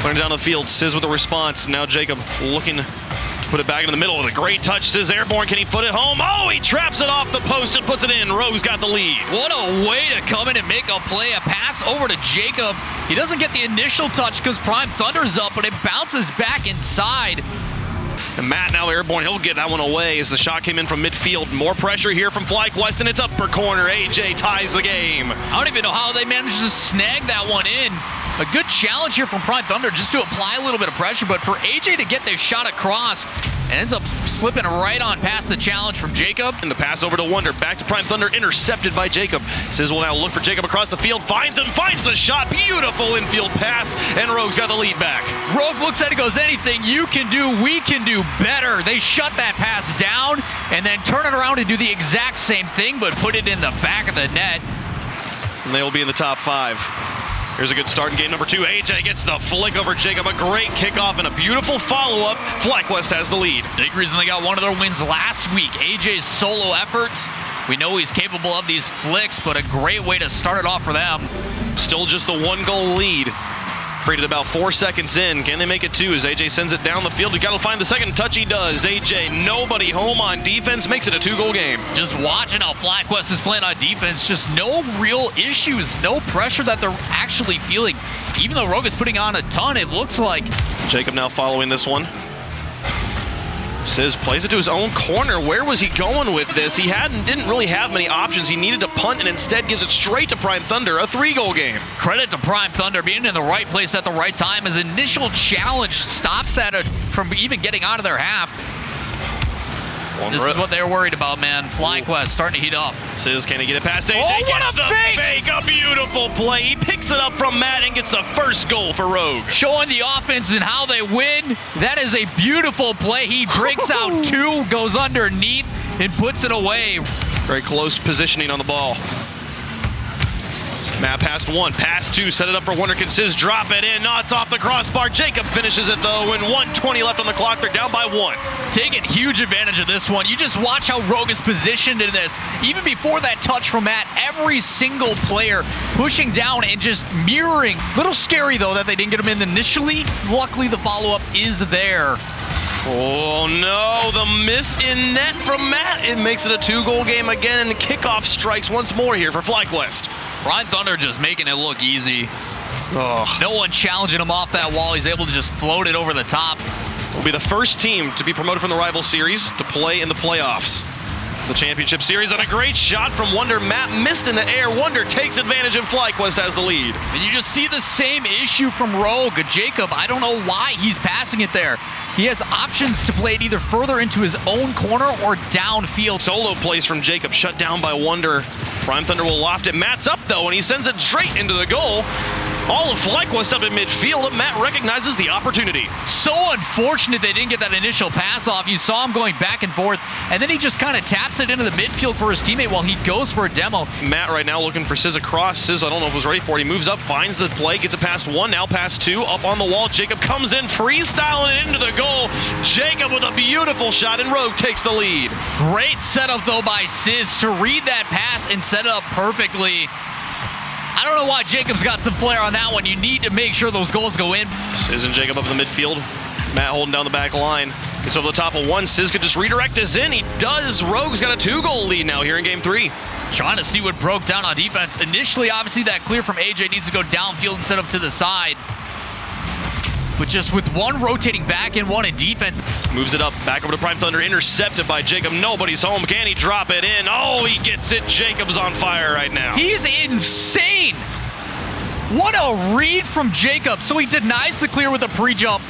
Running down the field, Sizz with a response. Now Jacob looking to put it back in the middle with a great touch. Sizz airborne, can he foot it home? Oh, he traps it off the post and puts it in. Rogue's got the lead. What a way to come in and make a play. A pass over to Jacob. He doesn't get the initial touch because Prime Thunder's up, but it bounces back inside. And Matt now airborne, he'll get that one away as the shot came in from midfield. More pressure here from FlyQuest, and it's upper corner. AJ ties the game. I don't even know how they managed to snag that one in. A good challenge here from Prime Thunder just to apply a little bit of pressure, but for AJ to get this shot across, and ends up slipping right on past the challenge from Jacob. And the pass over to Wonder, back to Prime Thunder, intercepted by Jacob. Sizz will now look for Jacob across the field, finds him, finds the shot, beautiful infield pass, and Rogue's got the lead back. Rogue looks at it, goes, anything you can do, we can do better. They shut that pass down, and then turn it around and do the exact same thing, but put it in the back of the net. And they will be in the top 5. Here's a good start in game number 2. AJ gets the flick over Jacob. A great kickoff and a beautiful follow-up. FlyQuest has the lead. Big reason they got one of their wins last week. AJ's solo efforts. We know he's capable of these flicks, but a great way to start it off for them. Still just a 1-goal lead. Created about 4 seconds in. Can they make it 2 as AJ sends it down the field? He's got to find the second touch. He does. AJ, nobody home on defense, makes it a 2-goal game. Just watching how FlyQuest is playing on defense. Just no real issues, no pressure that they're actually feeling. Even though Rogue is putting on a ton, it looks like. Jacob now following this one. Sizz plays it to his own corner. Where was he going with this? He didn't really have many options. He needed to punt and instead gives it straight to Prime Thunder, a 3-goal game. Credit to Prime Thunder being in the right place at the right time. His initial challenge stops that from even getting out of their half. This is what they were worried about, man. FlyQuest starting to heat up. Sizz, can he get it past AJ? Oh, what gets a the fake! A beautiful play. He picks it up from Matt and gets the first goal for Rogue. Showing the offense and how they win. That is a beautiful play. He breaks out 2, goes underneath, and puts it away. Very close positioning on the ball. Matt passed 1, pass 2, set it up for Wonder. Can Sizz drop it in? No, it's off the crossbar. Jacob finishes it though, and 1:20 left on the clock. They're down by 1. Taking huge advantage of this one. You just watch how Rogue is positioned in this. Even before that touch from Matt, every single player pushing down and just mirroring. Little scary though that they didn't get him in initially. Luckily the follow-up is there. Oh no, the miss in net from Matt. It makes it a 2-goal game again, and the kickoff strikes once more here for FlyQuest. Prime Thunder just making it look easy. Oh. No one challenging him off that wall. He's able to just float it over the top. Will be the first team to be promoted from the rival series to play in the playoffs. The championship series, and a great shot from Wonder. Matt missed in the air. Wonder takes advantage, and FlyQuest has the lead. And you just see the same issue from Rogue. Jacob, I don't know why he's passing it there. He has options to play it either further into his own corner or downfield. Solo plays from Jacob, shut down by Wonder. Prime Thunder will loft it. Matt's up though, and he sends it straight into the goal. All of FlyQuest up in midfield, and Matt recognizes the opportunity. So unfortunate they didn't get that initial pass off. You saw him going back and forth, and then he just kind of taps it into the midfield for his teammate while he goes for a demo. Matt right now looking for Sizz across. Sizz, I don't know if was ready for it. He moves up, finds the play, gets it past 1, now past 2, up on the wall. Jacob comes in, freestyling it into the goal. Jacob with a beautiful shot, and Rogue takes the lead. Great setup though by Sizz to read that pass and set it up perfectly. I don't know why Jacob's got some flair on that one. You need to make sure those goals go in. Sizz and Jacob up in the midfield. Matt holding down the back line. Gets over the top of 1. Sizz could just redirect this in. He does. Rogue's got a 2-goal lead now here in game 3. Trying to see what broke down on defense. Initially, obviously, that clear from AJ needs to go downfield instead of to the side. But just with 1 rotating back and 1 in defense. Moves it up, back over to Prime Thunder, intercepted by Jacob. Nobody's home. Can he drop it in? Oh, he gets it. Jacob's on fire right now. He's insane. What a read from Jacob. So he denies the clear with a pre-jump.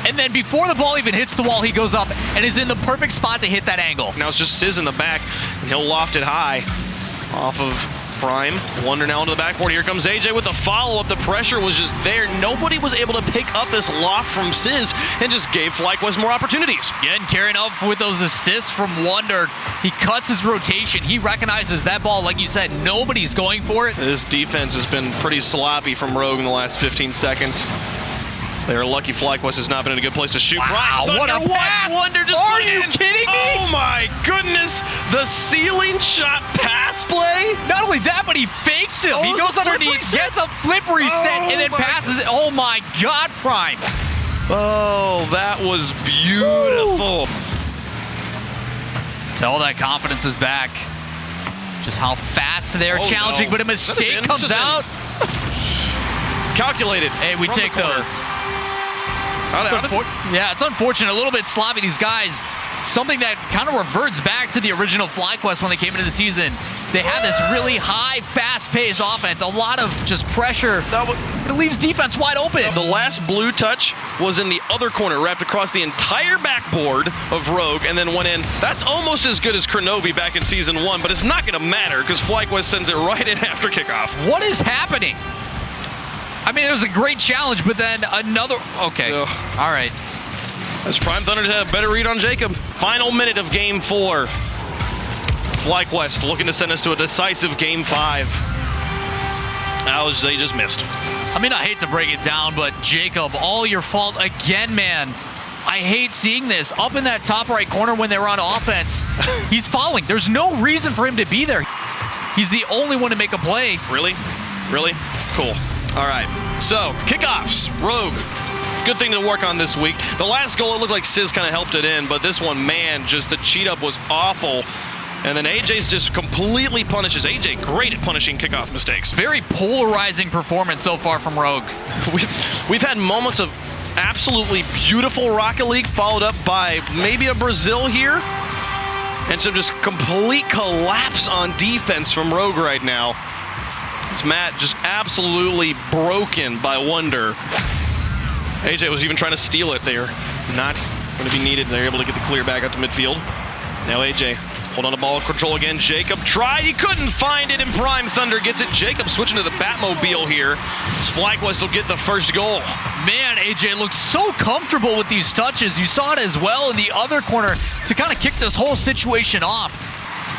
And then before the ball even hits the wall, he goes up and is in the perfect spot to hit that angle. Now it's just Sizz in the back, and he'll loft it high off of Prime. Wonder now into the backboard. Here comes AJ with the follow-up. The pressure was just there. Nobody was able to pick up this loft from Sizz and just gave FlyQuest more opportunities. Again, carrying up with those assists from Wonder. He cuts his rotation. He recognizes that ball, like you said, nobody's going for it. This defense has been pretty sloppy from Rogue in the last 15 seconds. They're lucky FlyQuest has not been in a good place to shoot. Wow, what a pass! Wonder just Are you kidding me? Oh my goodness! The ceiling shot pass play AJ? Not only that, but he fakes him. Oh, He it was goes a flip underneath, reset? gets a flip reset, and then my passes it. Oh my God, Prime. Oh, that was beautiful. Tell that confidence is back. Just how fast they're Oh, challenging, no. but a That is mistake in. comes Just in. out. Calculated. Hey, we from the take corner. those. How did- Yeah, it's unfortunate. A little bit sloppy. These guys, something that kind of reverts back to the original FlyQuest when they came into the season. They have this really high, fast-paced offense. A lot of just pressure. That was- It leaves defense wide open. The last blue touch was in the other corner, wrapped across the entire backboard of Rogue, and then went in. That's almost as good as Kronovi back in Season 1, but it's not going to matter because FlyQuest sends it right in after kickoff. What is happening? I mean, it was a great challenge, but then another... Okay. Ugh. All right. As Prime Thunder had a better read on Jacob. Final minute of Game 4. FlyQuest looking to send us to a decisive Game 5. They just missed. I mean, I hate to break it down, but Jacob, all your fault again, man. I hate seeing this. Up in that top right corner when they were on offense, he's falling. There's no reason for him to be there. He's the only one to make a play. Really? Really? Cool. All right. So, kickoffs. Rogue. Good thing to work on this week. The last goal, it looked like Sizz kind of helped it in, but this one, man, just the cheat up was awful. And then AJ's just completely punishes. AJ, great at punishing kickoff mistakes. Very polarizing performance so far from Rogue. We've had moments of absolutely beautiful Rocket League followed up by maybe a Brazil here. And some just complete collapse on defense from Rogue right now. It's Matt just absolutely broken by Wonder. AJ was even trying to steal it there. Not going to be needed. They're able to get the clear back out to midfield. Now AJ, hold on to ball control again. Jacob tried, he couldn't find it, and Prime Thunder gets it. Jacob switching to the Batmobile here. As FlyQuest will get the first goal. Man, AJ looks so comfortable with these touches. You saw it as well in the other corner to kind of kick this whole situation off.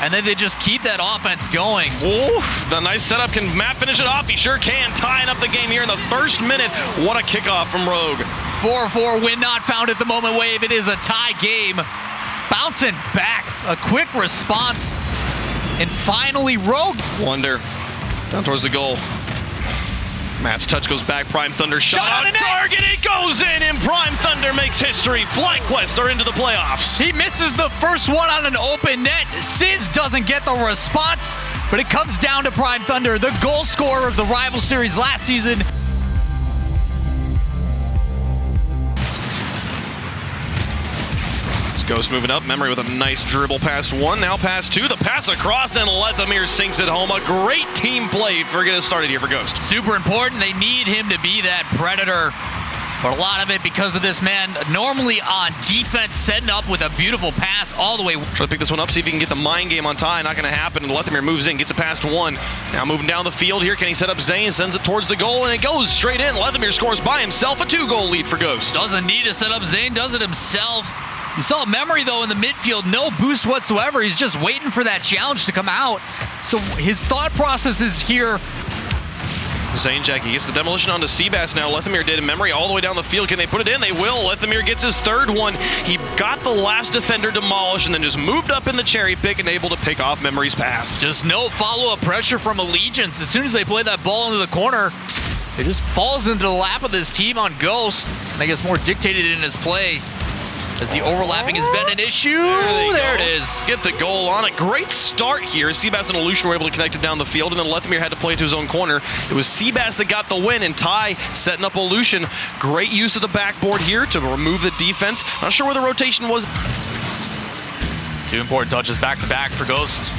And then they just keep that offense going. Ooh, the nice setup. Can Matt finish it off? He sure can. Tying up the game here in the first minute. What a kickoff from Rogue. 4-4, win not found at the moment wave. It is a tie game. Bouncing back, a quick response. And finally, Rogue. Wonder down towards the goal. Matt's touch goes back. Prime Thunder shot on target. It goes in, and Prime Thunder makes history. FlyQuest are into the playoffs. He misses the first one on an open net. Sizz doesn't get the response, but it comes down to Prime Thunder, the goal scorer of the rival series last season. Ghost moving up. Memory with a nice dribble past one. Now past two. The pass across, and Lethamir sinks it home. A great team play for getting started here for Ghost. Super important. They need him to be that predator. But a lot of it because of this man normally on defense, setting up with a beautiful pass all the way. Try to pick this one up, see if he can get the mind game on tie. Not going to happen. And Lethamir moves in, gets it past one. Now moving down the field here. Can he set up Zane? Sends it towards the goal, and it goes straight in. Lethamir scores by himself. A 2-goal lead for Ghost. Doesn't need to set up Zane, does it himself. You saw Memory, though, in the midfield. No boost whatsoever. He's just waiting for that challenge to come out. So his thought process is here. Zane Jackie gets the demolition onto Seabass now. Lethamir did in Memory all the way down the field. Can they put it in? They will. Lethamir gets his third one. He got the last defender demolished and then just moved up in the cherry pick and able to pick off Memory's pass. Just no follow-up pressure from Allegiance. As soon as they play that ball into the corner, it just falls into the lap of this team on Ghost. And I guess more dictated in his play. As the overlapping has been an issue. There it is. Get the goal on it. Great start here. Seabass and Aleutian were able to connect it down the field, and then Lethamir had to play it to his own corner. It was Seabass that got the win, and Ty setting up Aleutian. Great use of the backboard here to remove the defense. Not sure where the rotation was. Two important touches back-to-back for Ghost.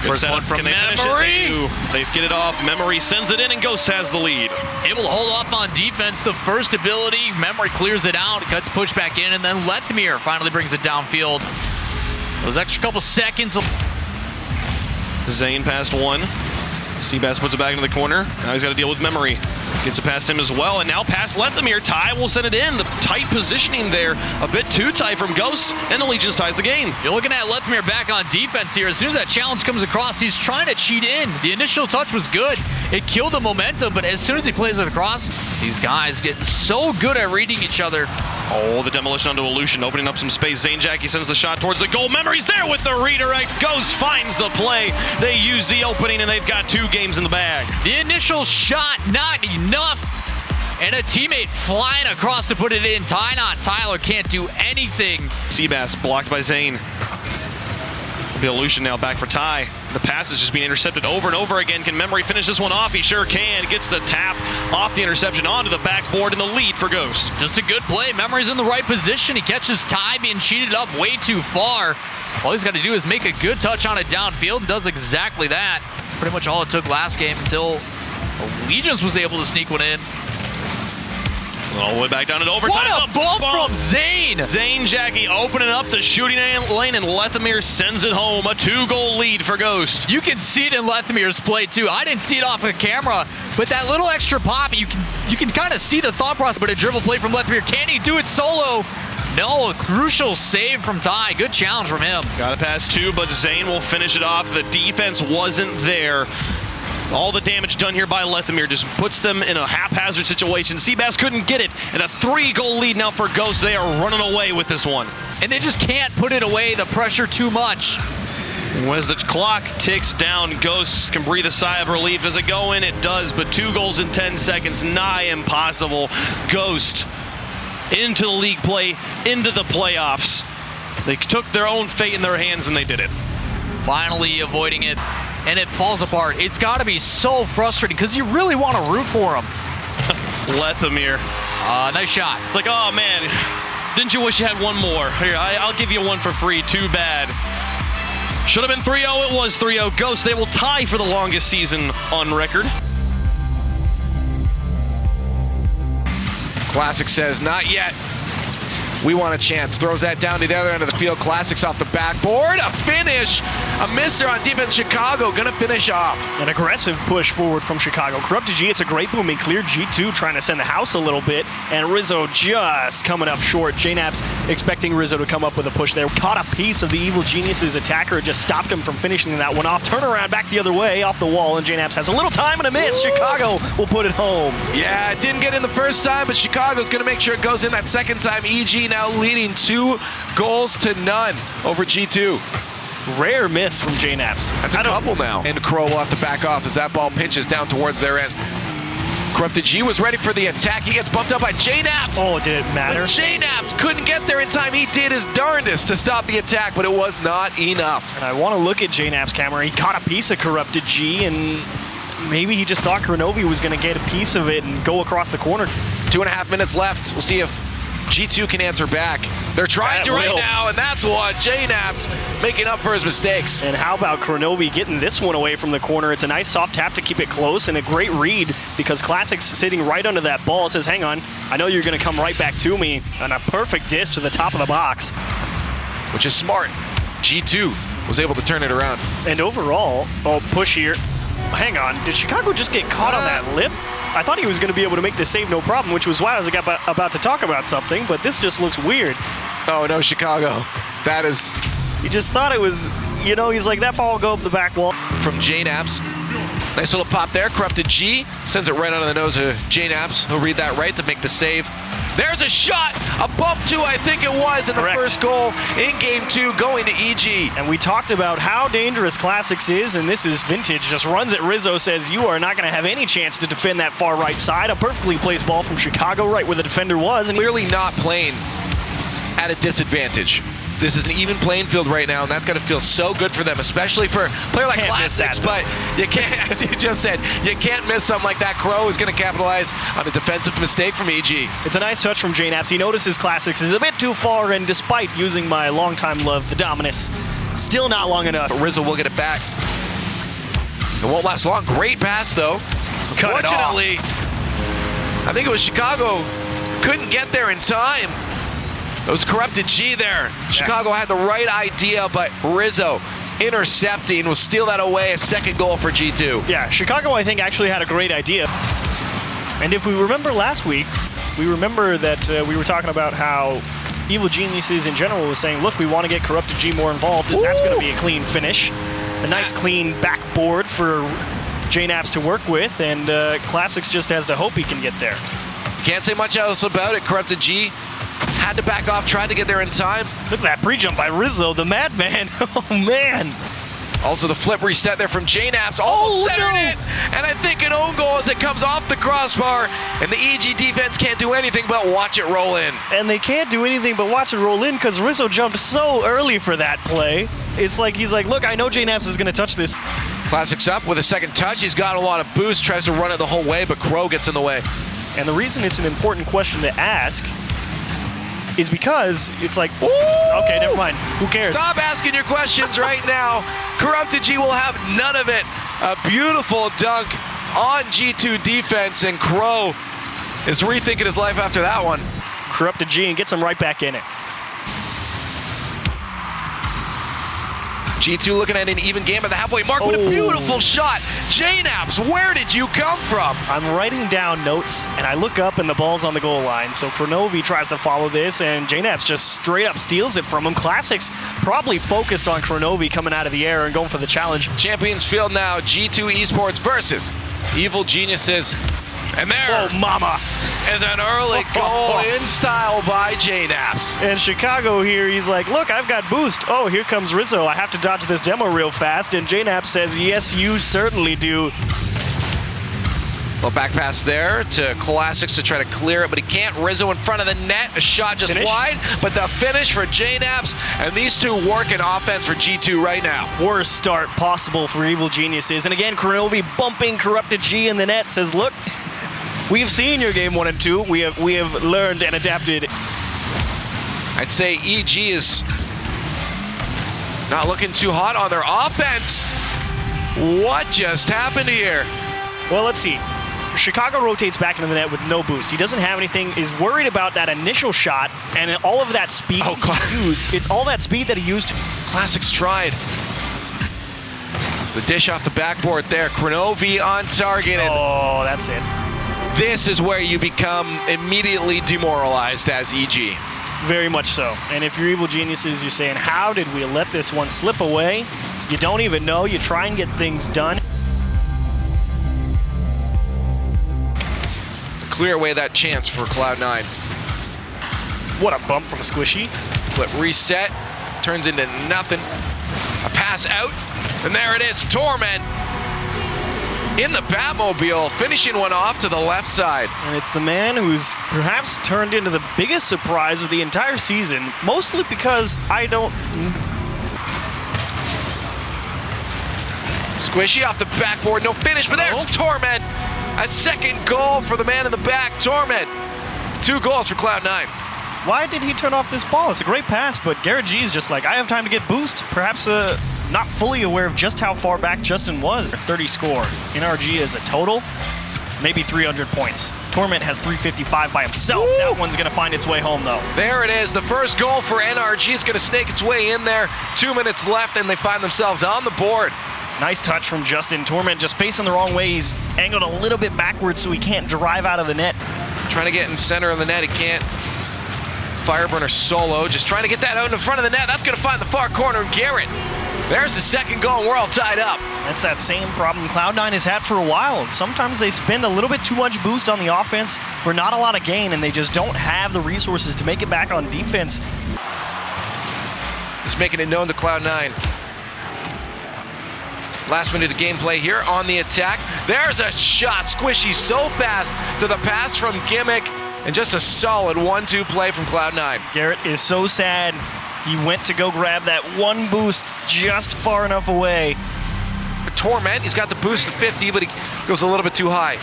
First one from Memory. They get it off. Memory sends it in, and Ghost has the lead. Able to hold off on defense. The first ability, Memory clears it out, cuts push back in, and then Lethamir finally brings it downfield. Those extra couple seconds. Zane past one. Seabass puts it back into the corner. Now he's got to deal with Memory. Gets it past him as well, and now past Lethamir. Ty will send it in. The tight positioning there, a bit too tight from Ghost, and Allegiance ties the game. You're looking at Lethamir back on defense here. As soon as that challenge comes across, he's trying to cheat in. The initial touch was good. It killed the momentum, but as soon as he plays it across, these guys get so good at reading each other. Oh, the demolition onto Illusion, opening up some space. Zane Jackie sends the shot towards the goal. Memory's there with the redirect. Ghost finds the play. They use the opening, and they've got 2 games in the bag. The initial shot, not enough. And a teammate flying across to put it in. Tyler can't do anything. Seabass blocked by Zane. The Illusion now back for Ty. The pass is just being intercepted over and over again. Can Memory finish this one off? He sure can. Gets the tap off the interception onto the backboard and the lead for Ghost. Just a good play. Memory's in the right position. He catches Ty being cheated up way too far. All he's got to do is make a good touch on it downfield and does exactly that. Pretty much all it took last game until Allegiance was able to sneak one in. All the way back down and overtime. What a ball from Zane! Zane Jackie opening up the shooting lane, and Lethamyr sends it home. A 2-goal lead for Ghost. You can see it in Lethamyr's play too. I didn't see it off of camera, but that little extra pop, you can kind of see the thought process. But a dribble play from Lethamyr. Can he do it solo? No, a crucial save from Ty. Good challenge from him. Got to pass 2, but Zane will finish it off. The defense wasn't there. All the damage done here by Lethamyr just puts them in a haphazard situation. Seabass couldn't get it, and a 3-goal lead now for Ghost. They are running away with this one. And they just can't put it away, the pressure too much. As the clock ticks down, Ghosts can breathe a sigh of relief. Does it go in? It does, but 2 goals in 10 seconds, nigh impossible. Ghost into the league play, into the playoffs. They took their own fate in their hands, and they did it. Finally avoiding it. And it falls apart. It's got to be so frustrating because you really want to root for him. Lethamyr. Nice shot. It's like, oh man, didn't you wish you had one more? Here, I'll give you one for free. Too bad. Should have been 3-0. It was 3-0. Ghost, they will tie for the longest season on record. Classic says, not yet. We want a chance. Throws that down to the other end of the field. Classics off the backboard. A finish. A misser on defense. Chicago gonna finish off. An aggressive push forward from Chicago. Corrupted G, it's a great boom. He cleared G2, trying to send the house a little bit. And Rizzo just coming up short. JNAP's expecting Rizzo to come up with a push there. Caught a piece of the Evil Genius's attacker. Just stopped him from finishing that one off. Turn around back the other way off the wall. And JNAP's has a little time and a miss. Ooh. Chicago will put it home. Yeah, it didn't get in the first time, but Chicago's gonna make sure it goes in that second time. EG now leading 2-0 over G2. Rare miss from JNAP's. That's a couple now. And Crow will have to back off as that ball pinches down towards their end. Corrupted G was ready for the attack. He gets bumped up by JNAP's. Oh, did it matter? JNAP's couldn't get there in time. He did his darndest to stop the attack, but it was not enough. And I want to look at JNAP's camera. He caught a piece of Corrupted G, and maybe he just thought Kronovi was going to get a piece of it and go across the corner. 2.5 minutes left. We'll see if G2 can answer back. They're trying to right now, and that's what JNAP's making up for his mistakes. And how about Kronovi getting this one away from the corner? It's a nice soft tap to keep it close and a great read because Classic's sitting right under that ball. Says, hang on, I know you're going to come right back to me. And a perfect dish to the top of the box. Which is smart. G2 was able to turn it around. And overall, push here. Hang on, did Chicago just get caught on that lip? I thought he was going to be able to make the save no problem, which was why I was about to talk about something, but this just looks weird. Oh no, Chicago. That is... He just thought it was, you know, he's like, that ball will go up the back wall. From JNAP's. Nice little pop there. Corrupted G sends it right under the nose of JNAP's. He'll read that right to make the save. There's a shot, a bump too, I think it was, in the first goal in Game 2 going to EG. And we talked about how dangerous Classics is, and this is vintage. Just runs at Rizzo, says you are not going to have any chance to defend that far right side. A perfectly placed ball from Chicago right where the defender was. And clearly not playing at a disadvantage. This is an even playing field right now, and that's going to feel so good for them, especially for a player like Classics. But you can't, as you just said, you can't miss something like that. Crow is going to capitalize on a defensive mistake from EG. It's a nice touch from JNAP's. He notices Classics is a bit too far, and despite using my longtime love, the Dominus, still not long enough. But Rizzo will get it back. It won't last long. Great pass, though. Unfortunately, I think it was Chicago couldn't get there in time. It was Corrupted G there. Chicago had the right idea, but Rizzo intercepting will steal that away. A second goal for G2. Yeah, Chicago, I think, actually had a great idea. And if we remember last week, we remember that we were talking about how Evil Geniuses in general was saying, look, we want to get Corrupted G more involved, and that's going to be a clean finish. A nice clean backboard for JNAP's to work with, and Classics just has to hope he can get there. Can't say much else about it. Corrupted G had to back off, tried to get there in time. Look at that pre-jump by Rizzo, the madman. Oh, man. Also the flip reset there from JNaps, almost centered no. it, and I think an own goal as it comes off the crossbar, and the EG defense can't do anything but watch it roll in. And they can't do anything but watch it roll in because Rizzo jumped so early for that play. It's like he's like, look, I know JNaps is going to touch this. Classics up with a second touch. He's got a lot of boost, tries to run it the whole way, but Crow gets in the way. And the reason it's an important question to ask is because it's like, ooh, okay, never mind. Who cares? Stop asking your questions right now. Corrupted G will have none of it. A beautiful dunk on G2 defense, and Crow is rethinking his life after that one. Corrupted G and gets him right back in it. G2 looking at an even game at the halfway mark with a beautiful shot. JNaps, where did you come from? I'm writing down notes, and I look up, and the ball's on the goal line. So Kronovi tries to follow this, and JNaps just straight up steals it from him. Classics probably focused on Kronovi coming out of the air and going for the challenge. Champions Field now, G2 Esports versus Evil Geniuses. And there Oh, mama. is an early goal in style by JNaps. And Chicago here, he's like, look, I've got boost. Oh, here comes Rizzo. I have to dodge this demo real fast. And JNaps says, yes, you certainly do. Well, back pass there to Classics to try to clear it, but he can't. Rizzo in front of the net. A shot just wide, but the finish for JNaps, and these two work in offense for G2 right now. Worst start possible for Evil Geniuses. And again, Kronovi bumping Corrupted G in the net says, look, we've seen your game 1 and 2. We have learned and adapted. I'd say EG is not looking too hot on their offense. What just happened here? Well, let's see. Chicago rotates back into the net with no boost. He doesn't have anything, is worried about that initial shot, and all of that speed he used. It's all that speed that he used. Classics tried. The dish off the backboard there. Kronovi on target. And Oh, that's it. this is where you become immediately demoralized as EG. Very much so. And if you're Evil Geniuses, you're saying, how did we let this one slip away? You don't even know. You try and get things done. Clear away that chance for Cloud9. What a bump from Squishy. Flip reset, turns into nothing. A pass out, and there it is, Torment in the Batmobile, finishing one off to the left side. And it's the man who's perhaps turned into the biggest surprise of the entire season, mostly because I don't... Squishy off the backboard, no finish, but there's Torment. A second goal for the man in the back, Torment. 2 goals for Cloud9. Why did he turn off this ball? It's a great pass, but Garrett G is just like, I have time to get boost. Perhaps not fully aware of just how far back Justin was. 30 score. NRG is a total, maybe 300 points. Torment has 355 by himself. Woo! That one's going to find its way home, though. There it is. The first goal for NRG is going to snake its way in there. 2 minutes left, and they find themselves on the board. Nice touch from Justin. Torment just facing the wrong way. He's angled a little bit backwards so he can't drive out of the net. Trying to get in center of the net, he can't. Fireburner solo, just trying to get that out in front of the net. That's going to find the far corner. Garrett, there's the second goal, and we're all tied up. That's that same problem Cloud9 has had for a while. Sometimes they spend a little bit too much boost on the offense for not a lot of gain, and they just don't have the resources to make it back on defense. Just making it known to Cloud9. Last minute of gameplay here on the attack. There's a shot. Squishy so fast to the pass from Gimmick, and just a solid 1-2 play from Cloud9. Garrett is so sad. He went to go grab that one boost just far enough away. Torment, he's got the boost to 50, but he goes a little bit too high.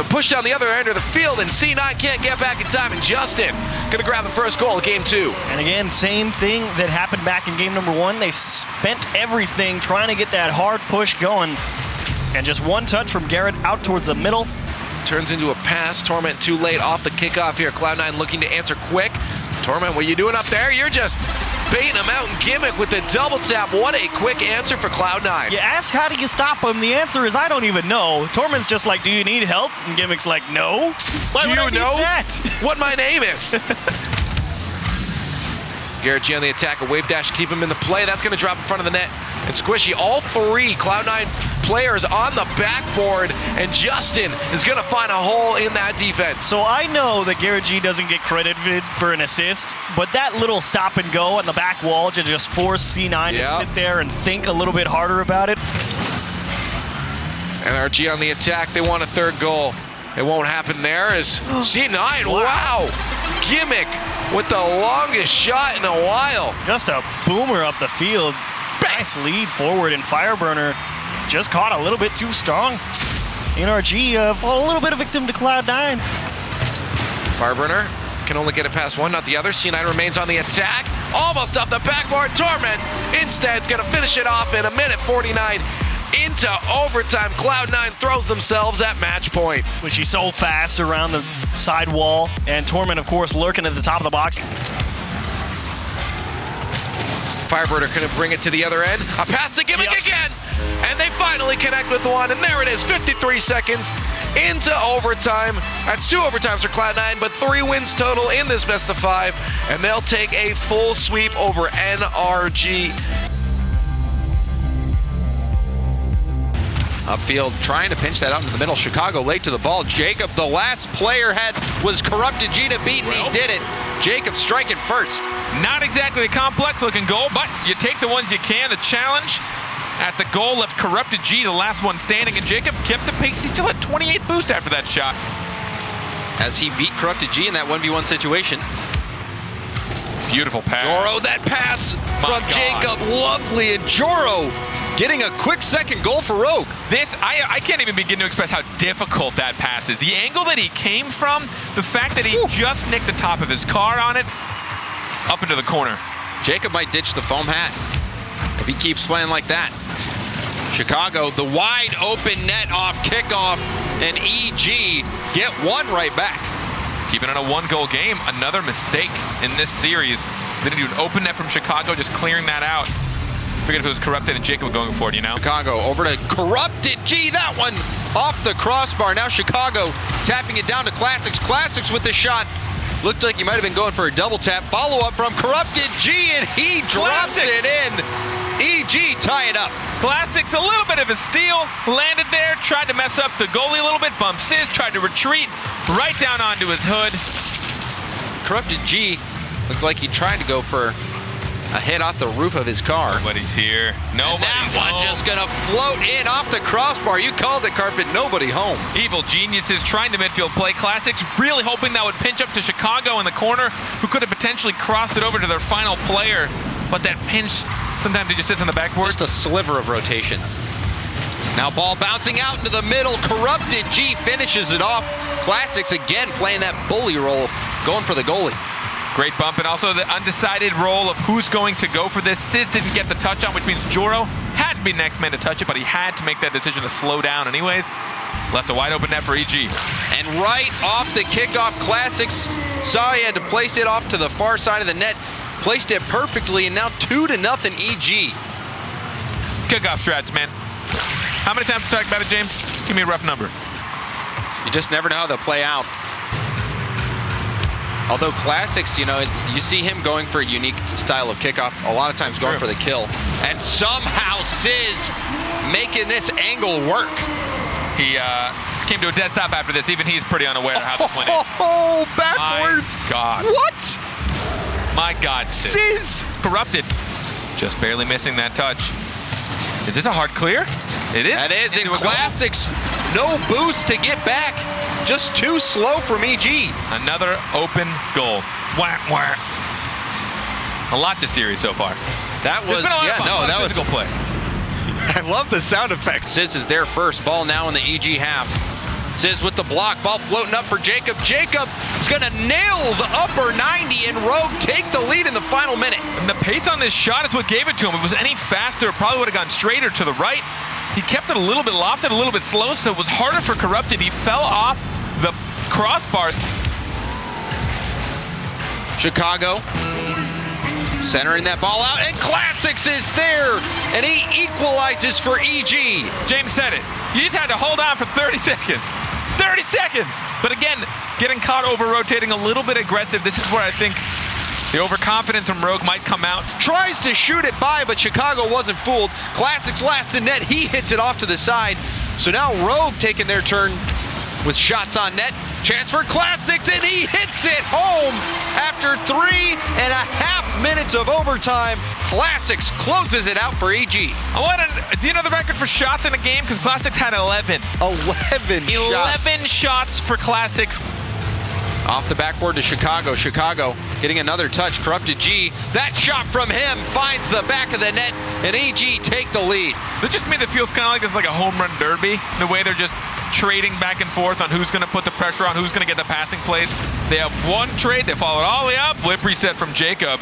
Push down the other end of the field, and C9 can't get back in time, and Justin gonna grab the first goal of game 2. And again, same thing that happened back in game number 1. They spent everything trying to get that hard push going. And just one touch from Garrett out towards the middle. Turns into a pass. Torment too late off the kickoff here. Cloud9 looking to answer quick. Torment, what are you doing up there? You're just baiting him out, and Gimmick with the double tap. What a quick answer for Cloud9. You ask, how do you stop him? The answer is, I don't even know. Torment's just like, do you need help? And Gimmick's like, no. Why would I need that? what my name is? Garrett G on the attack, a wave dash to keep him in the play. That's going to drop in front of the net. And Squishy, all three Cloud9 players on the backboard, and Justin is going to find a hole in that defense. So I know that Garrett G doesn't get credited for an assist, but that little stop and go on the back wall to just force C9 to sit there and think a little bit harder about it. NRG on the attack, they want a third goal. It won't happen there as C9, wow! Gimmick with the longest shot in a while. Just a boomer up the field. Nice lead forward, and Fireburner just caught a little bit too strong. NRG, a little bit of victim to Cloud9. Fireburner can only get it past one, not the other. C9 remains on the attack. Almost up the backboard. Torment instead is going to finish it off in 1:49 into overtime. Cloud9 throws themselves at match point. Which he's so fast around the side wall, and Torment, of course, lurking at the top of the box. Fireburner couldn't bring it to the other end. A pass to Gimmick again, and they finally connect with one, and there it is, 53 seconds into overtime. That's 2 overtimes for Cloud9, but 3 wins total in this best of 5, and they'll take a full sweep over NRG. Upfield trying to pinch that out into the middle. Chicago late to the ball. Jacob, the last player was Corrupted G to beat, and he did it. Jacob striking first. Not exactly a complex looking goal, but you take the ones you can. The challenge at the goal left Corrupted G, the last one standing, and Jacob kept the pace. He still had 28 boost after that shot. As he beat Corrupted G in that 1v1 situation. Beautiful pass. Joro, that pass from Jacob, lovely, and Joro getting a quick second goal for Rogue. This, I can't even begin to express how difficult that pass is. The angle that he came from, the fact that he just nicked the top of his car on it, up into the corner. Jacob might ditch the foam hat if he keeps playing like that. Chicago, the wide open net off kickoff, and EG get one right back. Keeping on a 1-goal game, another mistake in this series. They didn't do an open net from Chicago, just clearing that out. Figured if it was Corrupted and Jacob going for it, you know? Chicago over to Corrupted G, that one off the crossbar. Now Chicago tapping it down to Classics. Classics with the shot. Looked like he might have been going for a double tap. Follow up from Corrupted G, and he drops it in. EG tie it up. Classics, a little bit of a steal. Landed there, tried to mess up the goalie a little bit. Bumped Sizz, tried to retreat right down onto his hood. Corrupted G looked like he tried to go for a hit off the roof of his car. Nobody's here. Nobody's that one home. just gonna float in off the crossbar. You called it, Carpet. Nobody home. Evil geniuses trying to midfield play. Classics really hoping that would pinch up to Chicago in the corner, who could have potentially crossed it over to their final player. But that pinch, sometimes he just sits on the backboard. Just a sliver of rotation. Now ball bouncing out into the middle. Corrupted G finishes it off. Classics again playing that bully role, going for the goalie. Great bump, and also the undecided role of who's going to go for this. Sizz didn't get the touch on, which means Joro had to be the next man to touch it, but he had to make that decision to slow down anyways. Left a wide open net for EG. And right off the kickoff, Classics saw he had to place it off to the far side of the net. Placed it perfectly, and now 2-0 EG. Kickoff strats, man. How many times we talked about it, James? Give me a rough number. You just never know how they'll play out. Although Classics, you know, you see him going for a unique style of kickoff, a lot of times going for the kill. And somehow Sizz making this angle work. He just came to a dead stop after this. Even he's pretty unaware of how this went in. Oh, backwards. My God. What? My God, Sizz. Corrupted. Just barely missing that touch. Is this a hard clear? It is. That is in Classics. No boost to get back. Just too slow from EG. Another open goal. Whack, whack. A lot this series so far. That was, that was physical play. I love the sound effects. Sizz is there first. Ball now in the EG half. Sizz with the block. Ball floating up for Jacob. Jacob is going to nail the upper 90, and Rogue take the lead in the final minute. And the pace on this shot is what gave it to him. If it was any faster, it probably would have gone straighter to the right. He kept it a little bit lofted, a little bit slow, so it was harder for Corrupted. He fell off the crossbar. Chicago centering that ball out, and Classics is there, and he equalizes for EG. James said it. You just had to hold on for 30 seconds. 30 seconds! But again, getting caught over rotating, a little bit aggressive. This is where I think The overconfidence from Rogue might come out. Tries to shoot it by, but Chicago wasn't fooled. Classics last in net. He hits it off to the side. So now Rogue taking their turn with shots on net. Chance for Classics, and he hits it home after 3.5 minutes of overtime. Classics closes it out for EG. Do you know the record for shots in a game? Because Classics had 11. 11 shots for Classics. Off the backboard to Chicago. Chicago getting another touch. Corrupted G. That shot from him finds the back of the net, and EG take the lead. That just means it feels kind of like it's like a home run derby. The way they're just trading back and forth on who's going to put the pressure on, who's going to get the passing plays. They have one trade. They follow it all the way up. Lip reset from Jacob.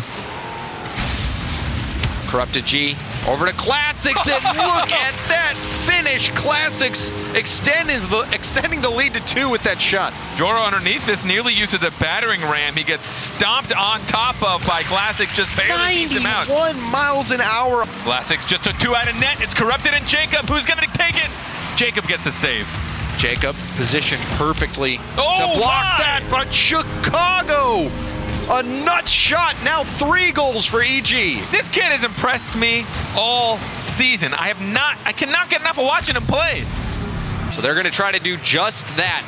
Corrupted G over to Classics, and look at that finish. Classics extending the lead to 2 with that shot. Joro underneath this nearly uses a battering ram. He gets stomped on top of by Classics, just barely keeps him out. 91 miles an hour. Classics just a 2 out of net. It's Corrupted and Jacob. Who's going to take it? Jacob gets the save. Jacob positioned perfectly to block my! that, but Chicago, a nut shot. Now 3 goals for EG. This kid has impressed me all season. I cannot get enough of watching him play. So they're going to try to do just that.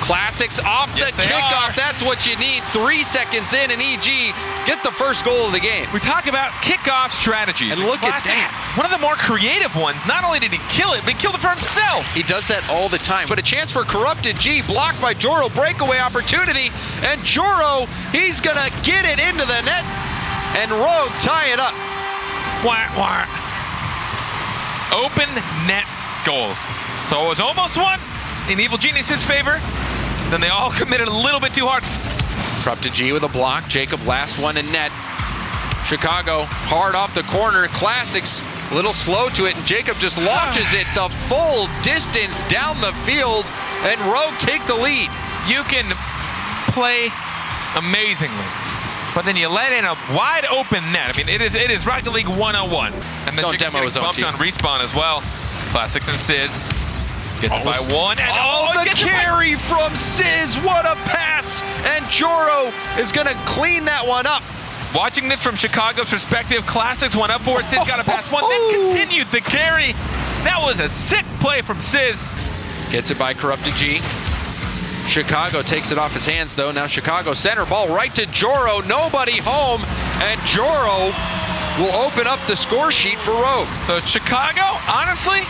Classics off the kickoff. That's what you need. 3 seconds in, and EG get the first goal of the game. We talk about kickoff strategies. And look at that. One of the more creative ones. Not only did he kill it, but he killed it for himself. He does that all the time. But a chance for Corrupted G, blocked by Joro. Breakaway opportunity, and Joro, he's going to get it into the net, and Rogue tie it up. Wah, wah. Open net goals. So it was almost one in Evil Genius's favor. Then they all committed a little bit too hard. Corrupted G with a block. Jacob last one in net. Chicago hard off the corner. Classics a little slow to it, and Jacob just launches it the full distance down the field, and Rogue take the lead. You can play amazingly, but then you let in a wide open net. I mean, it is Rocket League 101. And then Don't Jacob demo his own bumped team. on respawn as well. Classics and Sizz gets it by 1. And the carry from Sizz. What a pass! And Joro is going to clean that one up. Watching this from Chicago's perspective, Classics went up for it. Sizz got a pass 1, then continued the carry. That was a sick play from Sizz. Gets it by Corrupted G. Chicago takes it off his hands, though. Now Chicago center ball right to Joro. Nobody home, and Joro will open up the score sheet for Rogue. So Chicago, honestly,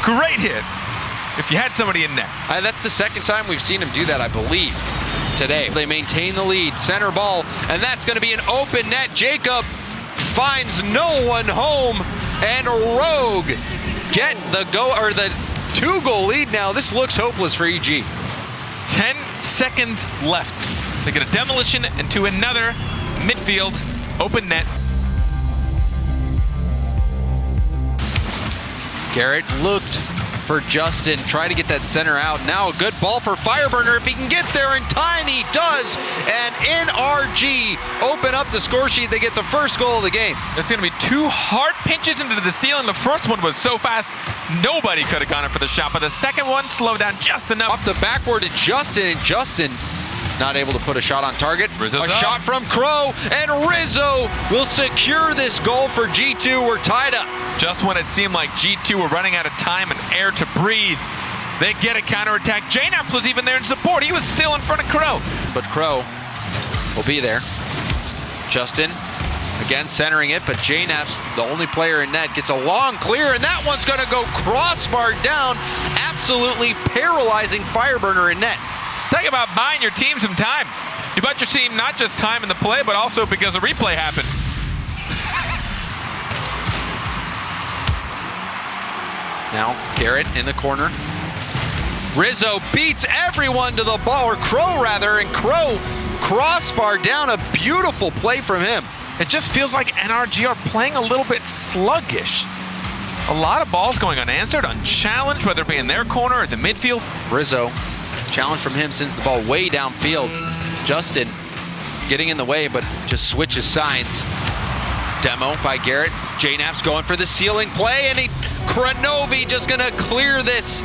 great hit if you had somebody in net. That's the second time we've seen him do that, I believe, today. They maintain the lead. Center ball, and that's going to be an open net. Jacob finds no one home, and Rogue get the 2-goal lead now. This looks hopeless for EG. 10 seconds left. They get a demolition into another midfield open net. Garrett looked for Justin, try to get that center out. Now a good ball for Fireburner. If he can get there in time, he does. And NRG open up the score sheet. They get the first goal of the game. It's going to be 2 hard pinches into the ceiling. The first one was so fast, nobody could have gone in for the shot. But the second one slowed down just enough. Off the backboard to Justin, and Justin not able to put a shot on target. Rizzo's a up. shot from Crow, and Rizzo will secure this goal for G2. We're tied up. Just when it seemed like G2 were running out of time and air to breathe, they get a counterattack. JNaps was even there in support. He was still in front of Crow. But Crow will be there. Justin again centering it, but JNaps, the only player in net, gets a long clear, and that one's going to go crossbar down, absolutely paralyzing Fireburner in net. Talk about buying your team some time. You bought your team not just time in the play, but also because a replay happened. Now Garrett in the corner. Rizzo beats everyone to the ball, or Crow rather, and Crow crossbar down. A beautiful play from him. It just feels like NRG are playing a little bit sluggish. A lot of balls going unanswered, unchallenged, whether it be in their corner or the midfield. Rizzo, challenge from him, sends the ball way downfield. Justin getting in the way, but just switches sides. Demo by Garrett. JNaps going for the ceiling play, and Kranovi just gonna clear this,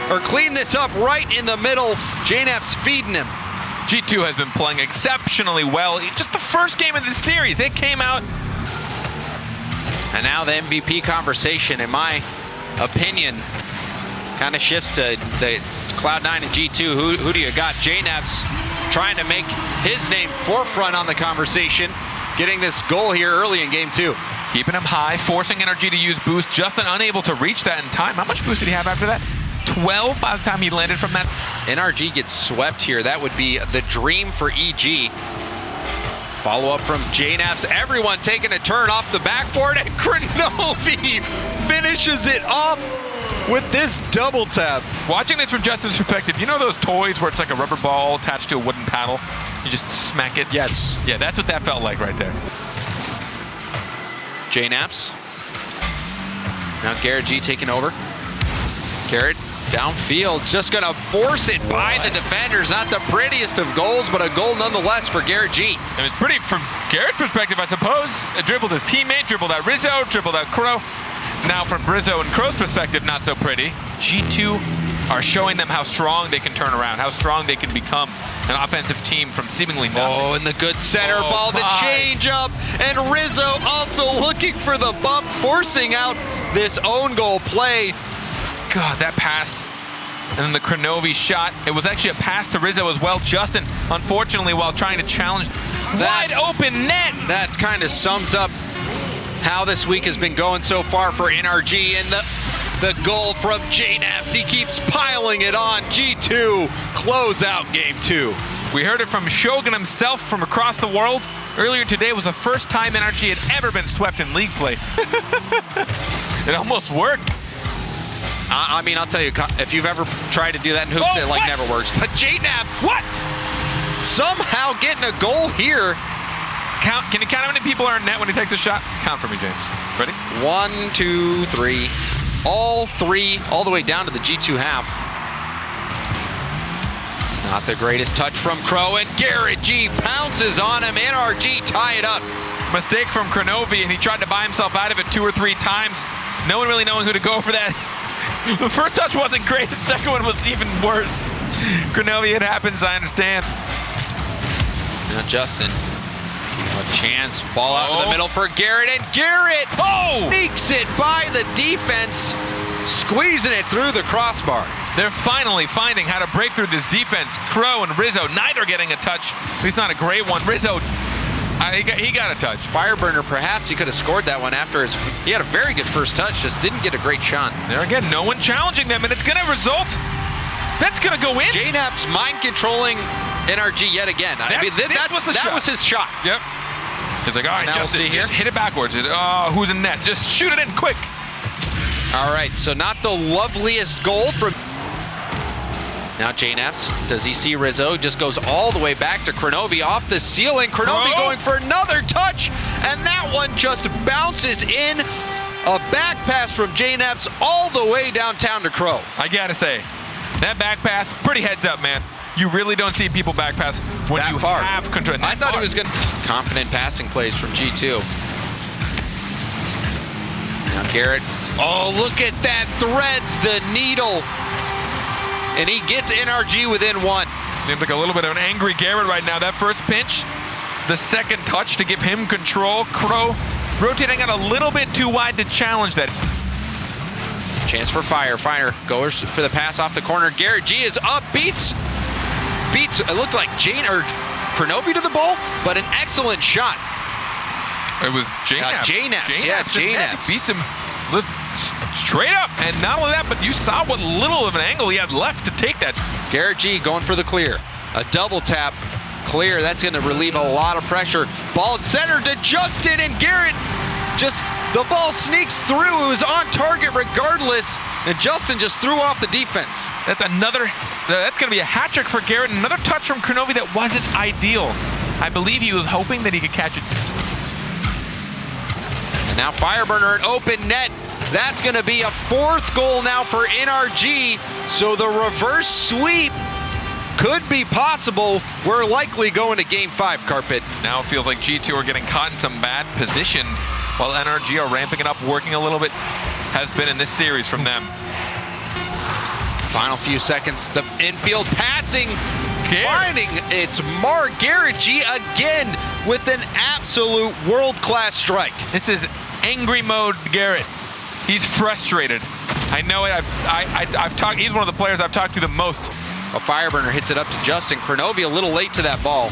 or clean this up right in the middle. JNaps feeding him. G2 has been playing exceptionally well. Just the first game of the series, they came out. And now the MVP conversation, in my opinion, kind of shifts to the Cloud9 and G2. Who do you got? JNAP's trying to make his name forefront on the conversation, getting this goal here early in game 2. Keeping him high, forcing NRG to use boost. Justin unable to reach that in time. How much boost did he have after that? 12 by the time he landed from that. NRG gets swept here. That would be the dream for EG. Follow up from JNAPS. Everyone taking a turn off the backboard, and Krenovi finishes it off with this double tap. Watching this from Justin's perspective, you know those toys where it's like a rubber ball attached to a wooden paddle? You just smack it? Yes. Yeah, that's what that felt like right there. JNAPS. Now Garrett G taking over. Garrett downfield, just gonna force it by the defenders. Not the prettiest of goals, but a goal nonetheless for Garrett G. It was pretty from Garrett's perspective, I suppose. Dribbled his teammate, dribbled out Rizzo, dribbled out Crow. Now from Rizzo and Crow's perspective, not so pretty. G2 are showing them how strong they can turn around, how strong they can become an offensive team from seemingly nothing. Oh, and the good center ball, the change up, and Rizzo also looking for the bump, forcing out this own goal play. God, that pass. And then the Krenovi shot. It was actually a pass to Rizzo as well. Justin, unfortunately, while trying to challenge wide open net. That kind of sums up how this week has been going so far for NRG, and the goal from JNAPS. He keeps piling it on. G2 close out game 2. We heard it from Shogun himself from across the world. Earlier today was the first time NRG had ever been swept in league play. It almost worked. I mean, I'll tell you, if you've ever tried to do that in hoops, it like never works. But JNAPS, somehow getting a goal here. Can you count how many people are in net when he takes a shot? Count for me, James. Ready? 1, 2, 3. All three, all the way down to the G2 half. Not the greatest touch from Crow, and Garrett G pounces on him. NRG tie it up. Mistake from Krenovi, and he tried to buy himself out of it 2 or 3 times. No one really knowing who to go for that. The first touch wasn't great. The second one was even worse. Krenovi, it happens, I understand. Now Justin. A chance. Ball out to the middle for Garrett, and Garrett sneaks it by the defense, squeezing it through the crossbar. They're finally finding how to break through this defense. Crow and Rizzo, neither getting a touch. At least not a great one. Rizzo, he got a touch. Fireburner, perhaps he could have scored that one after he had a very good first touch, just didn't get a great shot. There again, no one challenging them, and it's going to result. That's going to go in. JNAP's mind controlling NRG yet again. I mean, that was his shot. Yep. He's like, all right, Justin, hit it backwards. Oh, who's in net? Just shoot it in quick. All right, so not the loveliest goal from... Now JNAPS, does he see Rizzo? Just goes all the way back to Krenovi off the ceiling. Krenovi going for another touch, and that one just bounces in. A back pass from JNAPS all the way downtown to Crow. I gotta say, that back pass, pretty heads up, man. You really don't see people back pass when you have control. I thought it was going to... Confident passing plays from G2. Now Garrett. Oh, look at that. Threads the needle. And he gets NRG within 1. Seems like a little bit of an angry Garrett right now. That first pinch, the second touch to give him control. Crow rotating out a little bit too wide to challenge that. Chance for Fire. Fire goes for the pass off the corner. Garrett G is up, beats, it looked like Krenovi to the ball, but an excellent shot. It was JNAPS. JNAPS. Beats him straight up. And not only that, but you saw what little of an angle he had left to take that. Garrett G going for the clear. A double tap clear. That's going to relieve a lot of pressure. Ball center to Justin, and Garrett the ball sneaks through. It was on target regardless, and Justin just threw off the defense. That's going to be a hat trick for Garrett. Another touch from Krenovi that wasn't ideal. I believe he was hoping that he could catch it. And now Fireburner, an open net. That's going to be a 4th goal now for NRG. So the reverse sweep could be possible. We're likely going to game 5, Carpet. Now it feels like G2 are getting caught in some bad positions, while NRG are ramping it up, working a little bit. Has been in this series from them. Final few seconds. The infield passing finding it's Garrett G again with an absolute world-class strike. This is angry mode Garrett. He's frustrated. I know it. I've talked. He's one of the players I've talked to the most. A Fireburner hits it up to Justin. Kronovi a little late to that ball.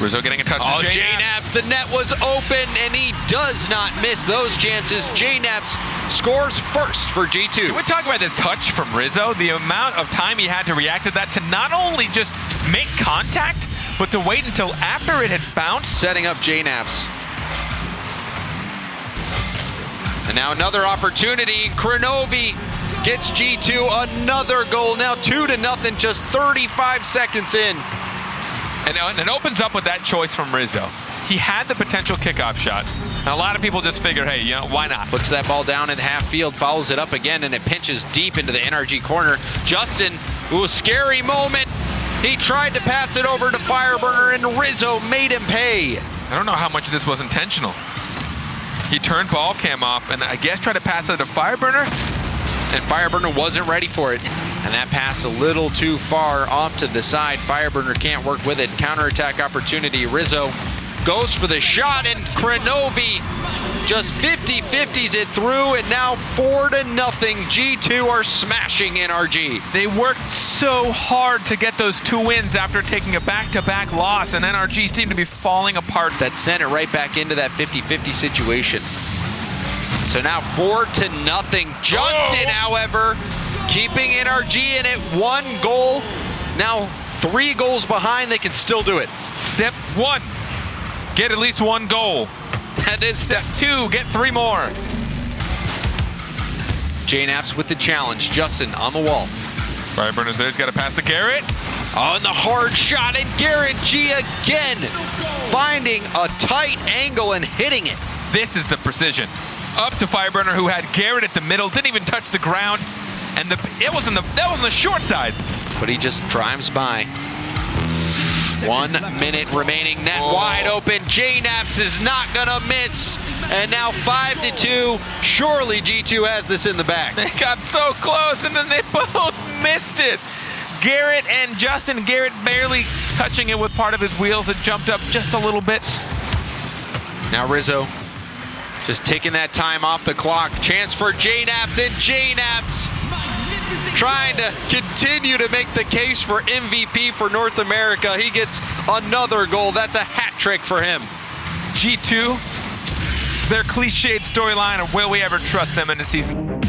Rizzo getting a touch Oh, to JNaps, the net was open, and he does not miss those chances. JNaps scores first for G2. Can we talk about this touch from Rizzo? The amount of time he had to react to that, to not only just make contact, but to wait until after it had bounced. Setting up JNaps. And now another opportunity. Kronovi gets G2 another goal. Now 2-0, just 35 seconds in. And it opens up with that choice from Rizzo. He had the potential kickoff shot. And a lot of people just figure, hey, you know, why not? Puts that ball down at half field, follows it up again, and it pinches deep into the NRG corner. Justin, ooh, scary moment. He tried to pass it over to Fireburner, and Rizzo made him pay. I don't know how much of this was intentional. He turned ball cam off, and I guess tried to pass it to Fireburner. And Fireburner wasn't ready for it. And that pass a little too far off to the side. Fireburner can't work with it. Counterattack opportunity. Rizzo goes for the shot, and Kronovi just 50-50s it through, and now 4-0. G2 are smashing NRG. They worked so hard to get those 2 wins after taking a back-to-back loss, and NRG seemed to be falling apart. That sent it right back into that 50-50 situation. So now 4-0. Justin, however, keeping NRG in it, 1 goal. Now 3 goals behind, they can still do it. Step 1, get at least 1 goal. That is Step 2, get 3 more. JNaps with the challenge. Justin on the wall. Fireburner's there, he's got to pass to Garrett. Oh, and the hard shot, and Garrett G again, finding a tight angle and hitting it. This is the precision. Up to Fireburner, who had Garrett at the middle, didn't even touch the ground. And that was on the short side. But he just drives by. 1 minute remaining, net wide open. JNaps is not gonna miss. And now 5-2. Surely G2 has this in the bag. They got so close, and then they both missed it. Garrett and Justin, Garrett barely touching it with part of his wheels. It jumped up just a little bit. Now Rizzo just taking that time off the clock. Chance for JNaps, and JNaps trying to continue to make the case for MVP for North America. He gets another goal. That's a hat trick for him. G2, their cliched storyline of will we ever trust them in the season?